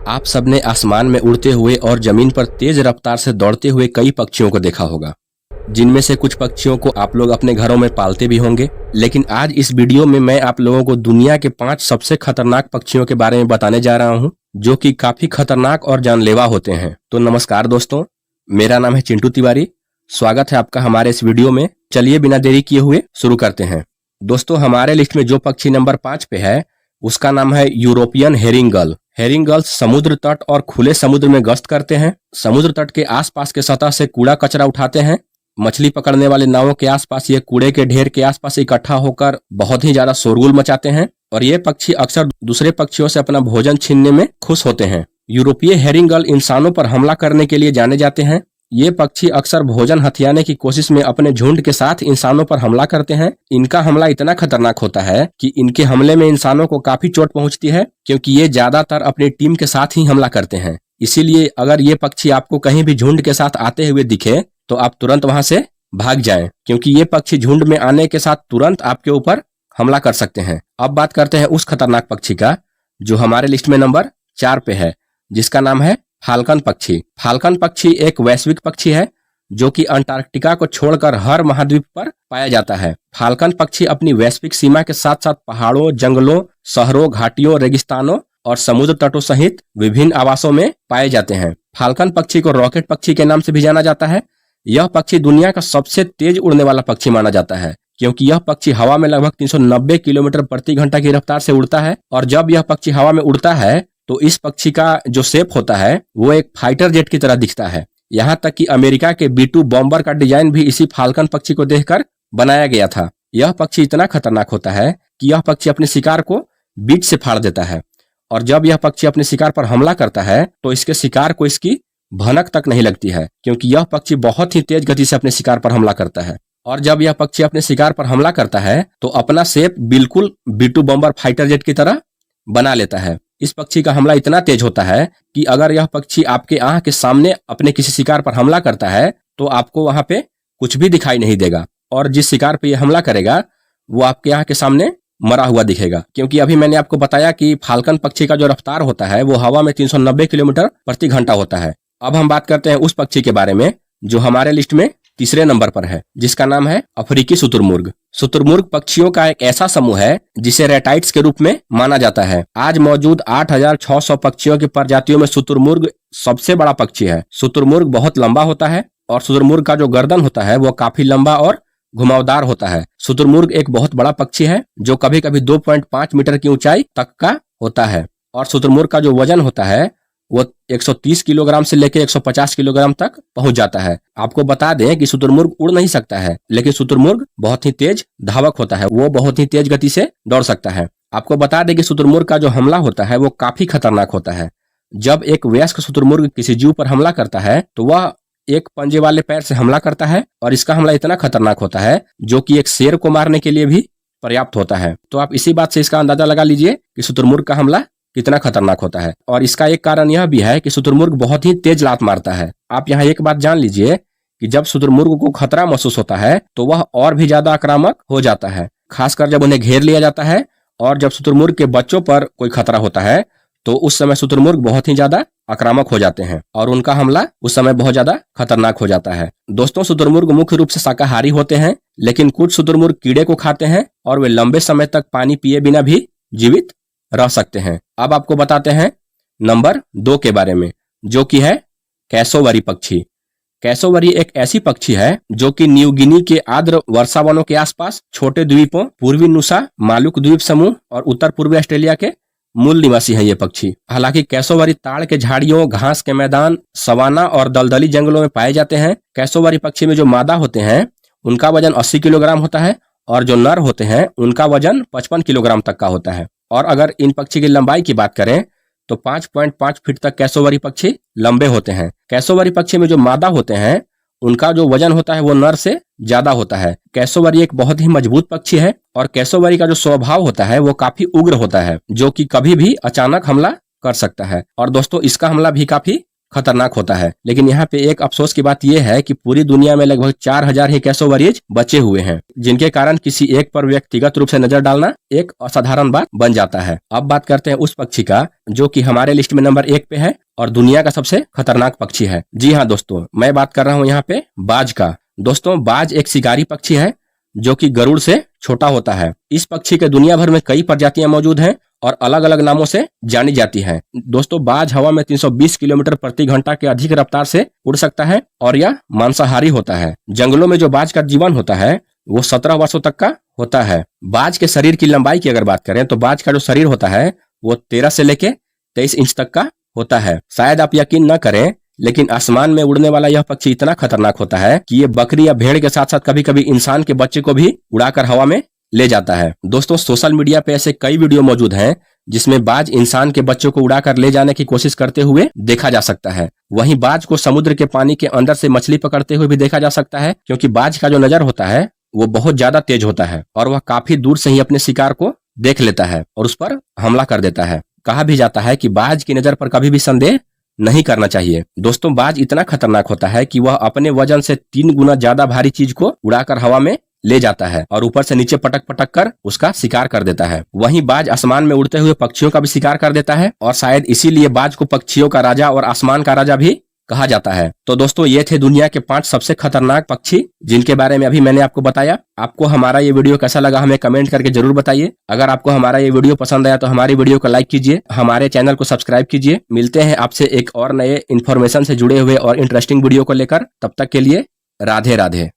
आप सबने आसमान में उड़ते हुए और जमीन पर तेज रफ्तार से दौड़ते हुए कई पक्षियों को देखा होगा, जिनमें से कुछ पक्षियों को आप लोग अपने घरों में पालते भी होंगे। लेकिन आज इस वीडियो में मैं आप लोगों को दुनिया के 5 सबसे खतरनाक पक्षियों के बारे में बताने जा रहा हूं, जो कि काफी खतरनाक और जानलेवा होते हैं। तो नमस्कार दोस्तों, मेरा नाम है चिंटू तिवारी। स्वागत है आपका हमारे इस वीडियो में। चलिए बिना देरी किए हुए शुरू करते हैं। दोस्तों, हमारे लिस्ट में जो पक्षी नंबर 5 पे है उसका नाम है यूरोपियन हेरिंगल। हेरिंगल्स समुद्र तट और खुले समुद्र में गश्त करते हैं। समुद्र तट के आसपास के सतह से कूड़ा कचरा उठाते हैं। मछली पकड़ने वाले नावों के आसपास ये कूड़े के ढेर के आसपास इकट्ठा होकर बहुत ही ज्यादा शोरगुल मचाते हैं और ये पक्षी अक्सर दूसरे पक्षियों से अपना भोजन छीनने में खुश होते हैं। यूरोपीय हेरिंगल इंसानों पर हमला करने के लिए जाने जाते हैं। ये पक्षी अक्सर भोजन हथियाने की कोशिश में अपने झुंड के साथ इंसानों पर हमला करते हैं। इनका हमला इतना खतरनाक होता है कि इनके हमले में इंसानों को काफी चोट पहुंचती है, क्योंकि ये ज्यादातर अपनी टीम के साथ ही हमला करते हैं। इसीलिए अगर ये पक्षी आपको कहीं भी झुंड के साथ आते हुए दिखे तो आप तुरंत वहां से भाग जाएं, क्योंकि ये पक्षी झुंड में आने के साथ तुरंत आपके ऊपर हमला कर सकते हैं। अब बात करते हैं उस खतरनाक पक्षी का जो हमारे लिस्ट में नंबर 4 पे है, जिसका नाम है फाल्कन पक्षी। फाल्कन पक्षी एक वैश्विक पक्षी है जो कि अंटार्कटिका को छोड़कर हर महाद्वीप पर पाया जाता है। फाल्कन पक्षी अपनी वैश्विक सीमा के साथ साथ पहाड़ों, जंगलों, शहरों, घाटियों, रेगिस्तानों और समुद्र तटों सहित विभिन्न आवासों में पाए जाते हैं। फाल्कन पक्षी को रॉकेट पक्षी के नाम से भी जाना जाता है। यह पक्षी दुनिया का सबसे तेज उड़ने वाला पक्षी माना जाता है, क्योंकि यह पक्षी हवा में लगभग 390 किलोमीटर प्रति घंटा की रफ्तार से उड़ता है। और जब यह पक्षी हवा में उड़ता है तो इस पक्षी का जो शेप होता है वो एक फाइटर जेट की तरह दिखता है। यहाँ तक कि अमेरिका के B-2 बॉम्बर का डिजाइन भी इसी फाल्कन पक्षी को देखकर बनाया गया था। यह पक्षी इतना खतरनाक होता है कि यह पक्षी अपने शिकार को बीच से फाड़ देता है, और जब यह पक्षी अपने शिकार पर हमला करता है तो इसके शिकार को इसकी भनक तक नहीं लगती है, क्योंकि यह पक्षी बहुत ही तेज गति से अपने शिकार पर हमला करता है। और जब यह पक्षी अपने शिकार पर हमला करता है तो अपना शेप बिल्कुल B-2 बॉम्बर फाइटर जेट की तरह बना लेता है। इस पक्षी का हमला इतना तेज होता है कि अगर यह पक्षी आपके आंख के सामने अपने किसी शिकार पर हमला करता है तो आपको वहां पे कुछ भी दिखाई नहीं देगा, और जिस शिकार पे यह हमला करेगा वो आपके आंख के सामने मरा हुआ दिखेगा। क्योंकि अभी मैंने आपको बताया कि फाल्कन पक्षी का जो रफ्तार होता है वो हवा में 390 किलोमीटर प्रति घंटा होता है। अब हम बात करते हैं उस पक्षी के बारे में जो हमारे लिस्ट में तीसरे नंबर पर है, जिसका नाम है अफ्रीकी शुतुरमुर्ग। शुतुरमुर्ग पक्षियों का एक ऐसा समूह है जिसे रेटाइट्स के रूप में माना जाता है। आज मौजूद 8600 पक्षियों की प्रजातियों में शुतुरमुर्ग सबसे बड़ा पक्षी है। शुतुरमुर्ग बहुत लंबा होता है और शुतुरमुर्ग का जो गर्दन होता है वो काफी लंबा और घुमावदार होता है। शुतुरमुर्ग एक बहुत बड़ा पक्षी है जो कभी कभी 2.5 मीटर की ऊंचाई तक का होता है, और शुतुरमुर्ग का जो वजन होता है वो 130 किलोग्राम से लेकर 150 किलोग्राम तक पहुंच जाता है। आपको बता दें कि शुतुरमुर्ग उड़ नहीं सकता है, लेकिन शुतुरमुर्ग बहुत ही तेज धावक होता है। वो बहुत ही तेज गति से दौड़ सकता है। आपको बता दें कि शुतुरमुर्ग का जो हमला होता है वो काफी खतरनाक होता है। जब एक वयस्क शुतुरमुर्ग किसी जीव पर हमला करता है तो वह एक पंजे वाले पैर से हमला करता है, और इसका हमला इतना खतरनाक होता है जो कि एक शेर को मारने के लिए भी पर्याप्त होता है। तो आप इसी बात से इसका अंदाजा लगा लीजिए कि शुतुरमुर्ग का हमला कितना खतरनाक होता है। और इसका एक कारण यह भी है कि शुतुरमुर्ग बहुत ही तेज लात मारता है। आप यहाँ एक बात जान लीजिए कि जब शुतुरमुर्ग को खतरा महसूस होता है तो वह और भी ज्यादा आक्रामक हो जाता है, खासकर जब उन्हें घेर लिया जाता है। और जब शुतुरमुर्ग के बच्चों पर कोई खतरा होता है तो उस समय शुतुरमुर्ग बहुत ही ज्यादा आक्रामक हो जाते हैं और उनका हमला उस समय बहुत ज्यादा खतरनाक हो जाता है। दोस्तों, शुतुरमुर्ग मुख्य रूप से शाकाहारी होते हैं, लेकिन कुछ शुतुरमुर्ग कीड़े को खाते हैं और वे लंबे समय तक पानी पिए बिना भी जीवित रह सकते हैं। अब आपको बताते हैं नंबर 2 के बारे में, जो कि है कैसोवरी पक्षी। कैसोवरी एक ऐसी पक्षी है जो कि न्यू गिनी के आर्द्र वर्षा वनों के आसपास छोटे द्वीपों, पूर्वी नुसा, मालुक द्वीप समूह और उत्तर पूर्वी ऑस्ट्रेलिया के मूल निवासी हैं ये पक्षी। हालांकि कैसोवरी ताड़ के झाड़ियों, घास के मैदान, सवाना और दलदली जंगलों में पाए जाते हैं। कैसोवरी पक्षी में जो मादा होते हैं उनका वजन 80 किलोग्राम होता है, और जो नर होते हैं उनका वजन 55 किलोग्राम तक का होता है। और अगर इन पक्षी की लंबाई की बात करें तो 5.5 फीट तक कैसोवरी पक्षी लंबे होते हैं। कैसोवरी पक्षी में जो मादा होते हैं उनका जो वजन होता है वो नर से ज्यादा होता है। कैसोवरी एक बहुत ही मजबूत पक्षी है, और कैसोवरी का जो स्वभाव होता है वो काफी उग्र होता है, जो कि कभी भी अचानक हमला कर सकता है। और दोस्तों, इसका हमला भी काफी खतरनाक होता है। लेकिन यहाँ पे एक अफसोस की बात यह है कि पूरी दुनिया में लगभग 4000 ही कैसोवरीज बचे हुए हैं, जिनके कारण किसी एक पर व्यक्तिगत रूप से नजर डालना एक असाधारण बात बन जाता है। अब बात करते हैं उस पक्षी का जो कि हमारे लिस्ट में नंबर 1 पे है और दुनिया का सबसे खतरनाक पक्षी है। जी हाँ दोस्तों, मैं बात कर रहा हूँ यहाँ पे बाज का। दोस्तों, बाज एक शिकारी पक्षी है जो कि गरुड़ से छोटा होता है। इस पक्षी के दुनिया भर में कई प्रजातियां मौजूद हैं और अलग अलग नामों से जानी जाती हैं। दोस्तों, बाज हवा में 320 किलोमीटर प्रति घंटा के अधिक रफ्तार से उड़ सकता है और यह मांसाहारी होता है। जंगलों में जो बाज का जीवन होता है वो 17 वर्षों तक का होता है। बाज के शरीर की लंबाई की अगर बात करें तो बाज का जो शरीर होता है वो 13 से लेके 23 इंच तक का होता है। शायद आप यकीन न करें, लेकिन आसमान में उड़ने वाला यह पक्षी इतना खतरनाक होता है कि ये बकरी या भेड़ के साथ साथ कभी कभी इंसान के बच्चे को भी उड़ाकर हवा में ले जाता है। दोस्तों, सोशल मीडिया पे ऐसे कई वीडियो मौजूद हैं जिसमें बाज इंसान के बच्चों को उड़ाकर ले जाने की कोशिश करते हुए देखा जा सकता है। वहीं बाज को समुद्र के पानी के अंदर से मछली पकड़ते हुए भी देखा जा सकता है, क्योंकि बाज का जो नजर होता है वो बहुत ज्यादा तेज होता है और वह काफी दूर से ही अपने शिकार को देख लेता है और उस पर हमला कर देता है। कहा भी जाता है कि बाज की नजर पर कभी भी संदेह नहीं करना चाहिए। दोस्तों, बाज इतना खतरनाक होता है कि वह अपने वजन से 3 गुना ज्यादा भारी चीज को उड़ाकर हवा में ले जाता है और ऊपर से नीचे पटक पटक कर उसका शिकार कर देता है। वहीं बाज आसमान में उड़ते हुए पक्षियों का भी शिकार कर देता है और शायद इसीलिए बाज को पक्षियों का राजा और आसमान का राजा भी कहा जाता है। तो दोस्तों, ये थे दुनिया के 5 सबसे खतरनाक पक्षी जिनके बारे में अभी मैंने आपको बताया। आपको हमारा ये वीडियो कैसा लगा हमें कमेंट करके जरूर बताइए। अगर आपको हमारा ये वीडियो पसंद आया तो हमारी वीडियो को लाइक कीजिए, हमारे चैनल को सब्सक्राइब कीजिए। मिलते हैं आपसे एक और नए इन्फॉर्मेशन से जुड़े हुए और इंटरेस्टिंग वीडियो को लेकर। तब तक के लिए राधे राधे।